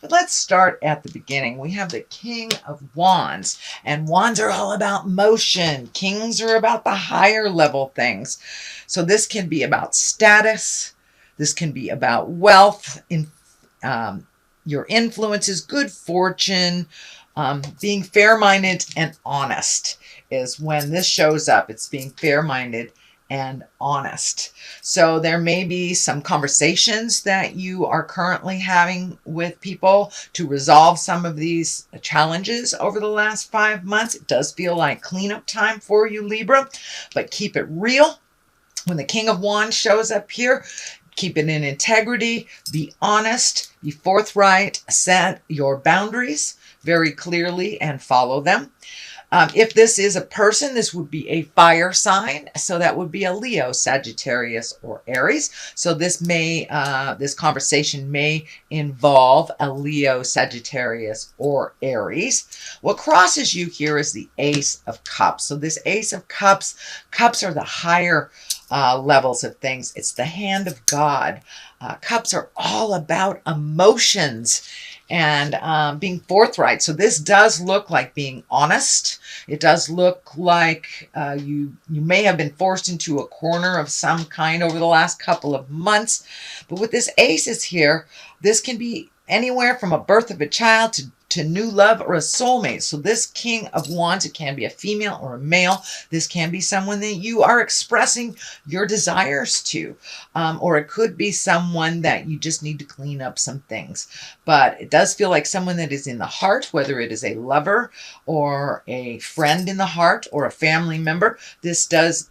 But let's start at the beginning. We have the King of Wands, and wands are all about motion. Kings are about the higher level things. So this can be about status. This can be about wealth, your influences, good fortune, being fair-minded and honest is when this shows up. It's being fair-minded and honest. So there may be some conversations that you are currently having with people to resolve some of these challenges over the last 5 months. It does feel like cleanup time for you, Libra, but keep it real. When the King of Wands shows up here, keep it in integrity, be honest, be forthright, set your boundaries very clearly and follow them. If this is a person, this would be a fire sign. So that would be a Leo, Sagittarius, or Aries. So this conversation may involve a Leo, Sagittarius, or Aries. What crosses you here is the Ace of Cups. So this Ace of Cups, cups are the higher levels of things. It's the hand of God. Cups are all about emotions and being forthright. So this does look like being honest. It does look like you may have been forced into a corner of some kind over the last couple of months. But with this aces here, this can be anywhere from a birth of a child to new love or a soulmate. So this King of Wands, it can be a female or a male. This can be someone that you are expressing your desires to, or it could be someone that you just need to clean up some things. But it does feel like someone that is in the heart, whether it is a lover or a friend in the heart or a family member. This does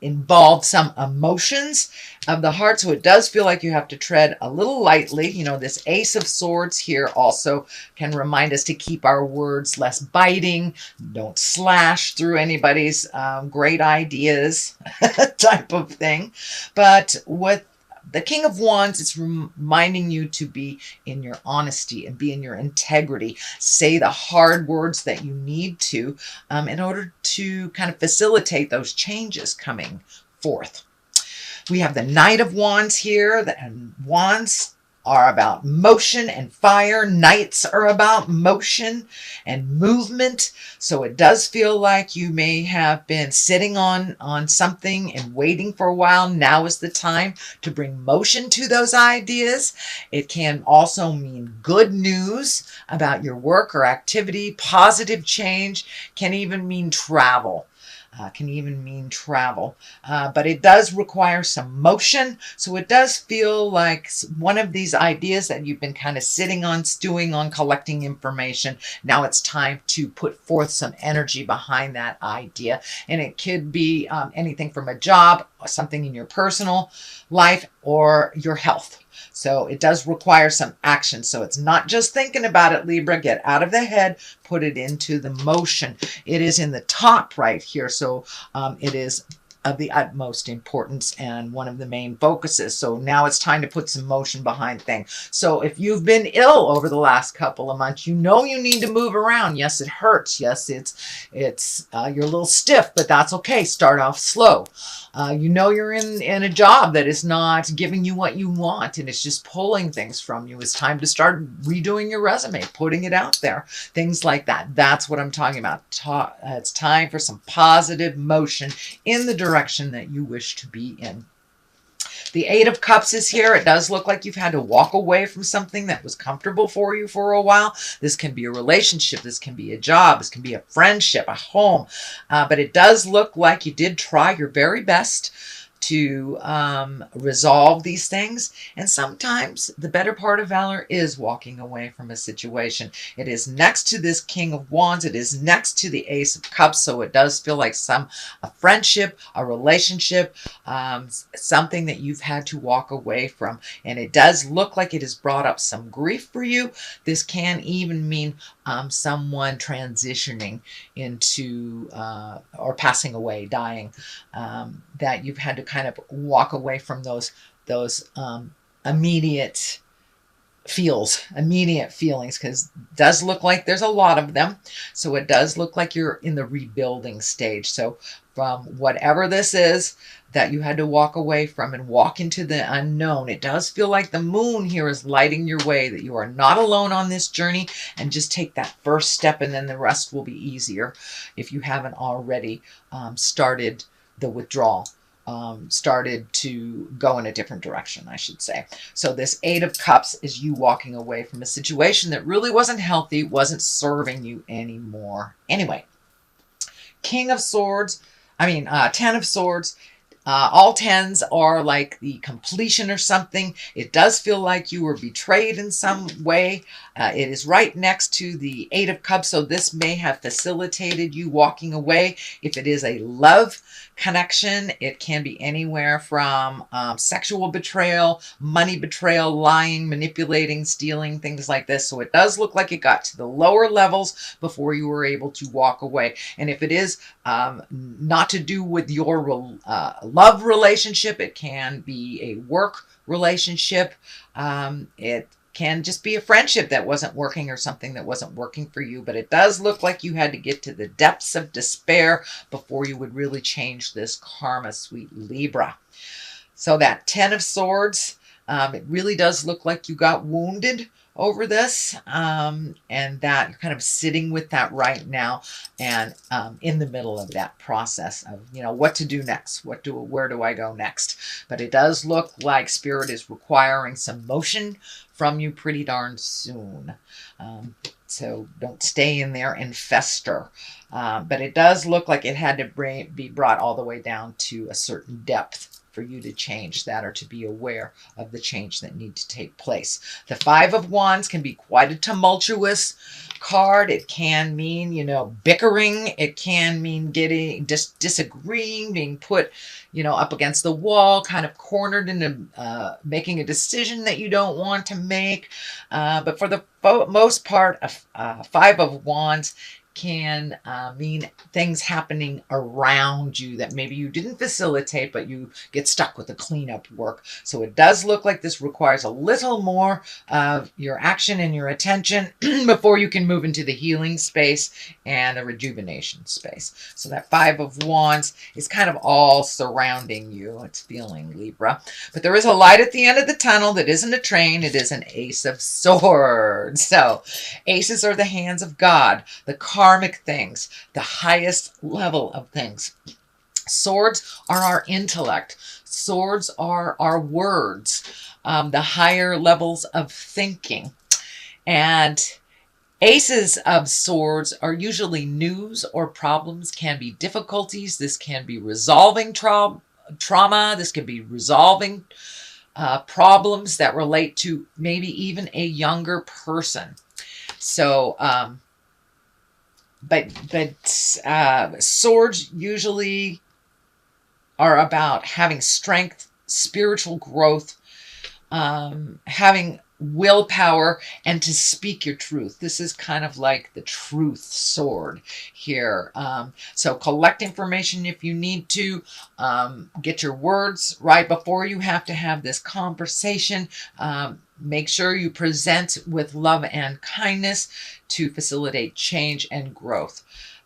involve some emotions of the heart. So it does feel like you have to tread a little lightly. You know, this Ace of Swords here also can remind us to keep our words less biting. Don't slash through anybody's great ideas type of thing. But with the King of Wands, it's reminding you to be in your honesty and be in your integrity. Say the hard words that you need to in order to kind of facilitate those changes coming forth. We have the Knight of Wands here, and wands are about motion and fire. Knights are about motion and movement. So it does feel like you may have been sitting on something and waiting for a while. Now is the time to bring motion to those ideas. It can also mean good news about your work or activity. Positive change can even mean travel. But it does require some motion. So it does feel like one of these ideas that you've been kind of sitting on, stewing on, collecting information. Now it's time to put forth some energy behind that idea. And it could be anything from a job, or something in your personal life, or your health. So it does require some action. So it's not just thinking about it, Libra. Get out of the head, put it into the motion. It is in the top right here. So it is of the utmost importance and one of the main focuses. So now it's time to put some motion behind things. So if you've been ill over the last couple of months, you know you need to move around. Yes, it hurts. Yes, it's you're a little stiff, but that's okay. Start off slow. You know you're in a job that is not giving you what you want and it's just pulling things from you. It's time to start redoing your resume, putting it out there, things like that. That's what I'm talking about. It's time for some positive motion in the direction that you wish to be in. The Eight of Cups is here. It does look like you've had to walk away from something that was comfortable for you for a while. This can be a relationship. This can be a job. This can be a friendship, a home. But it does look like you did try your very best to resolve these things. And sometimes the better part of valor is walking away from a situation. It is next to this King of Wands. It is next to the Ace of Cups. So it does feel like a friendship, a relationship, something that you've had to walk away from. And it does look like it has brought up some grief for you. This can even mean someone transitioning into or passing away, dying, that you've had to kind of walk away from those immediate feels, immediate feelings, because it does look like there's a lot of them. So it does look like you're in the rebuilding stage. So from whatever this is that you had to walk away from and walk into the unknown, it does feel like the moon here is lighting your way, that you are not alone on this journey, and just take that first step and then the rest will be easier if you haven't already started the withdrawal. Started to go in a different direction, I should say. So this Eight of Cups is you walking away from a situation that really wasn't healthy, wasn't serving you anymore. Anyway, Ten of Swords. All tens are like the completion or something. It does feel like you were betrayed in some way. It is right next to the Eight of Cups, so this may have facilitated you walking away. If it is a love connection, it can be anywhere from sexual betrayal, money betrayal, lying, manipulating, stealing, things like this. So it does look like it got to the lower levels before you were able to walk away. And if it is not to do with your love relationship, it can be a work relationship. It can just be a friendship that wasn't working or something that wasn't working for you. But it does look like you had to get to the depths of despair before you would really change this karma, sweet Libra. So that Ten of Swords, it really does look like you got wounded over this, and that you're kind of sitting with that right now, and in the middle of that process of, what to do next, where do I go next. But it does look like Spirit is requiring some motion from you pretty darn soon. So don't stay in there and fester. But it does look like it had to be brought all the way down to a certain depth for you to change that, or to be aware of the change that needs to take place. The Five of Wands can be quite a tumultuous card. It can mean, bickering. It can mean getting disagreeing, being put, up against the wall, kind of cornered into making a decision that you don't want to make. But for the most part, a Five of Wands can mean things happening around you that maybe you didn't facilitate, but you get stuck with the cleanup work. So it does look like this requires a little more of your action and your attention before you can move into the healing space and the rejuvenation space. So that Five of Wands is kind of all surrounding you. It's feeling, Libra. But there is a light at the end of the tunnel that isn't a train. It is an Ace of Swords. So aces are the hands of God, the karmic things, the highest level of things. Swords are our intellect. Swords are our words, the higher levels of thinking. And Aces of Swords are usually news or problems, can be difficulties. This can be resolving trauma. This can be resolving problems that relate to maybe even a younger person. So, but swords usually are about having strength, spiritual growth, having willpower, and to speak your truth. This is kind of like the truth sword here. So collect information if you need to. Get your words right before you have to have this conversation. Make sure you present with love and kindness to facilitate change and growth.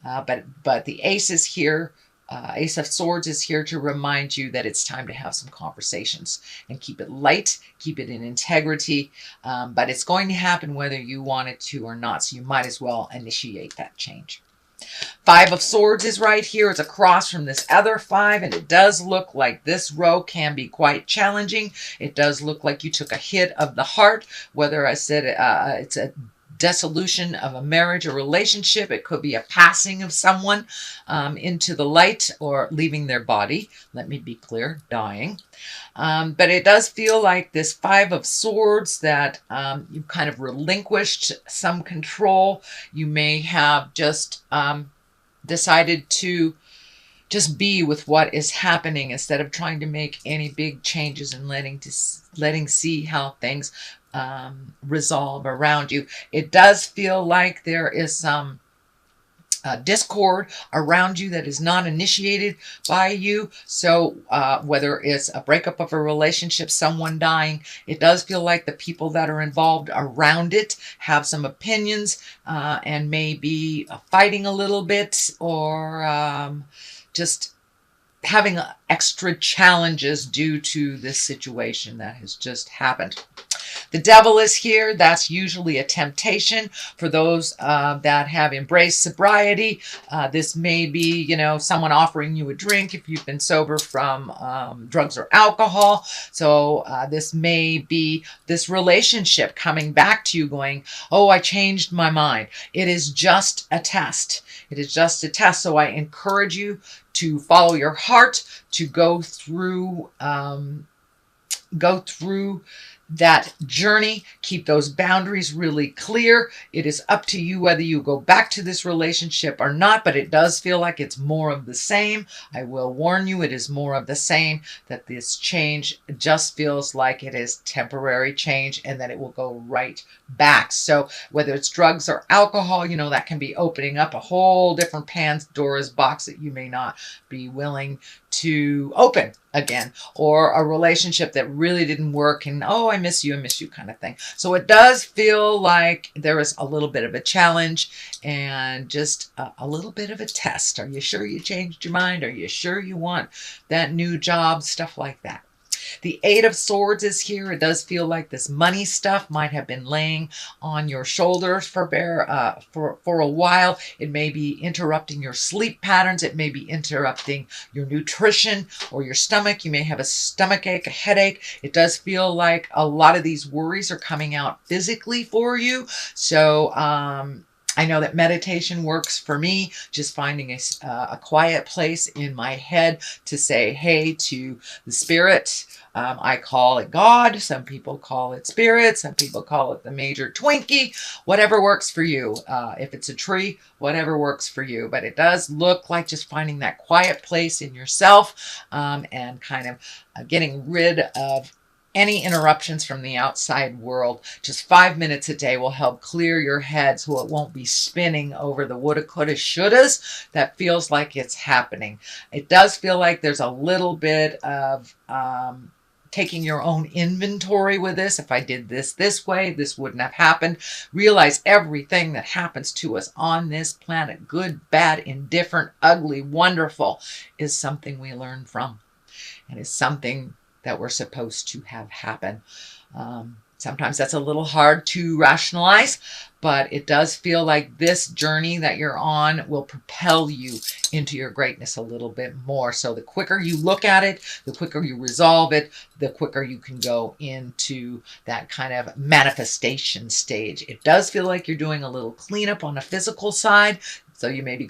But the ace is here. Ace of Swords is here to remind you that it's time to have some conversations and keep it light, keep it in integrity. But it's going to happen whether you want it to or not. So you might as well initiate that change. Five of Swords is right here. It's across from this other five, and it does look like this row can be quite challenging. It does look like you took a hit of the heart, whether I said it's a dissolution of a marriage or relationship. It could be a passing of someone into the light, or leaving their body. Let me be clear, dying. But it does feel like this Five of Swords that you kind of relinquished some control. You may have just decided to just be with what is happening instead of trying to make any big changes and letting see how things resolve around you. It does feel like there is some discord around you that is not initiated by you. So whether it's a breakup of a relationship, someone dying, it does feel like the people that are involved around it have some opinions and maybe fighting a little bit, or just having extra challenges due to this situation that has just happened. The devil is here. That's usually a temptation for those that have embraced sobriety. This may be, someone offering you a drink if you've been sober from drugs or alcohol. So this may be this relationship coming back to you going, oh, I changed my mind. It is just a test. It is just a test. So I encourage you to follow your heart, to go through that journey. Keep those boundaries really clear. It is up to you whether you go back to this relationship or not, but it does feel like it's more of the same. I will warn you, it is more of the same, that this change just feels like it is temporary change and that it will go right back. So whether it's drugs or alcohol, that can be opening up a whole different Pandora's box that you may not be willing to open again, or a relationship that really didn't work and, oh, I miss you kind of thing. So it does feel like there is a little bit of a challenge and just a little bit of a test. Are you sure you changed your mind? Are you sure you want that new job? Stuff like that. The Eight of Swords is here. It does feel like this money stuff might have been laying on your shoulders for a while. It may be interrupting your sleep patterns. It may be interrupting your nutrition or your stomach. You may have a stomach ache, a headache. It does feel like a lot of these worries are coming out physically for you. So, I know that meditation works for me, just finding a quiet place in my head to say hey to the spirit. I call it God. Some people call it spirit. Some people call it the major Twinkie. Whatever works for you. If it's a tree, whatever works for you. But it does look like just finding that quiet place in yourself and kind of getting rid of any interruptions from the outside world. Just 5 minutes a day will help clear your head so it won't be spinning over the woulda, coulda, shouldas that feels like it's happening. It does feel like there's a little bit of taking your own inventory with this. If I did this way, this wouldn't have happened. Realize everything that happens to us on this planet, good, bad, indifferent, ugly, wonderful, is something we learn from and is something that we're supposed to have happen. Sometimes that's a little hard to rationalize, but it does feel like this journey that you're on will propel you into your greatness a little bit more. So the quicker you look at it, the quicker you resolve it, the quicker you can go into that kind of manifestation stage. It does feel like you're doing a little cleanup on the physical side. So you may be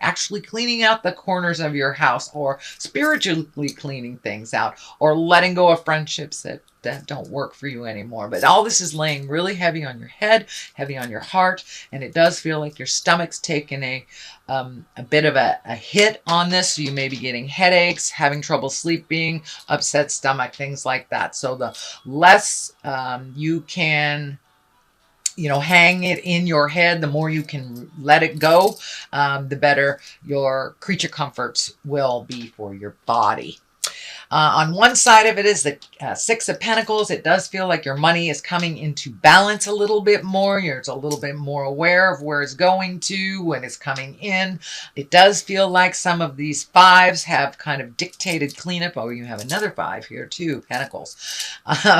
actually cleaning out the corners of your house, or spiritually cleaning things out, or letting go of friendships that don't work for you anymore. But all this is laying really heavy on your head, heavy on your heart, and it does feel like your stomach's taken a bit of a hit on this. So you may be getting headaches, having trouble sleeping, upset stomach, things like that. So the less you can hang it in your head, the more you can let it go, the better your creature comforts will be for your body. On one side of it is the Six of Pentacles. It does feel like your money is coming into balance a little bit more. You're a little bit more aware of where it's going to, when it's coming in. It does feel like some of these fives have kind of dictated cleanup. Oh, you have another five here too, Pentacles.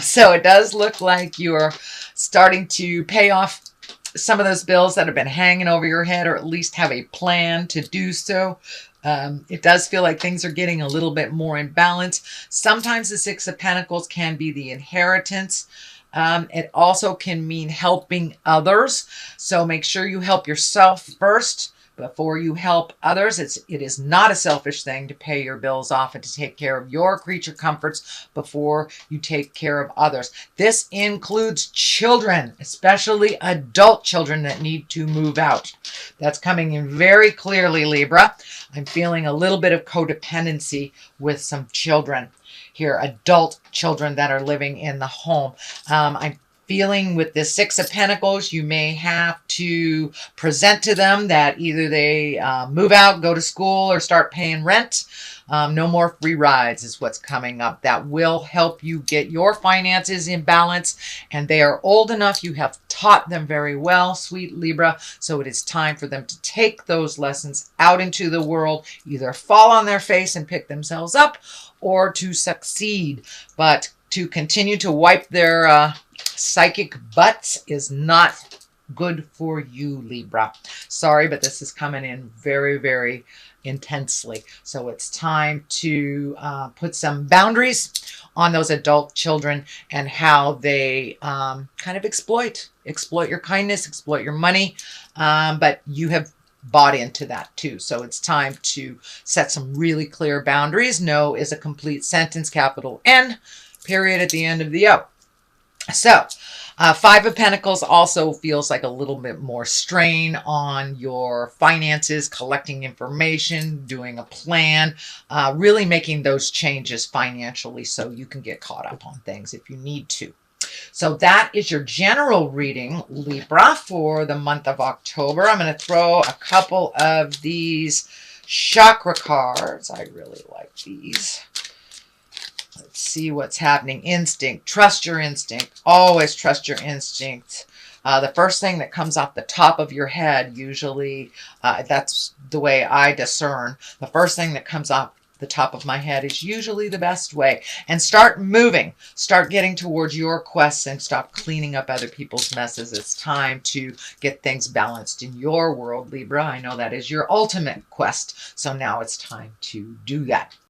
So it does look like you're starting to pay off some of those bills that have been hanging over your head, or at least have a plan to do so. It does feel like things are getting a little bit more in balance. Sometimes the Six of Pentacles can be the inheritance. It also can mean helping others. So make sure you help yourself first before you help others. It is not a selfish thing to pay your bills off and to take care of your creature comforts before you take care of others. This includes children, especially adult children that need to move out. That's coming in very clearly, Libra. I'm feeling a little bit of codependency with some children here, adult children that are living in the home. I'm feeling with the Six of Pentacles, you may have to present to them that either they move out, go to school, or start paying rent. No more free rides is what's coming up. That will help you get your finances in balance. And they are old enough. You have taught them very well, sweet Libra. So it is time for them to take those lessons out into the world, either fall on their face and pick themselves up, or to succeed. But to continue to wipe their psychic butts is not good for you, Libra. Sorry, but this is coming in very, very intensely. So it's time to put some boundaries on those adult children and how they kind of exploit your kindness, exploit your money. But you have bought into that too. So it's time to set some really clear boundaries. No is a complete sentence, capital N, period at the end of the O. So Five of Pentacles also feels like a little bit more strain on your finances, collecting information, doing a plan, really making those changes financially so you can get caught up on things if you need to. So that is your general reading, Libra, for the month of October. I'm going to throw a couple of these chakra cards. I really like these. Let's see what's happening. Instinct. Trust your instinct. Always trust your instinct. The first thing that comes off the top of your head, usually, that's the way I discern. The first thing that comes off the top of my head is usually the best way. And start moving. Start getting towards your quests and stop cleaning up other people's messes. It's time to get things balanced in your world, Libra. I know that is your ultimate quest. So now it's time to do that.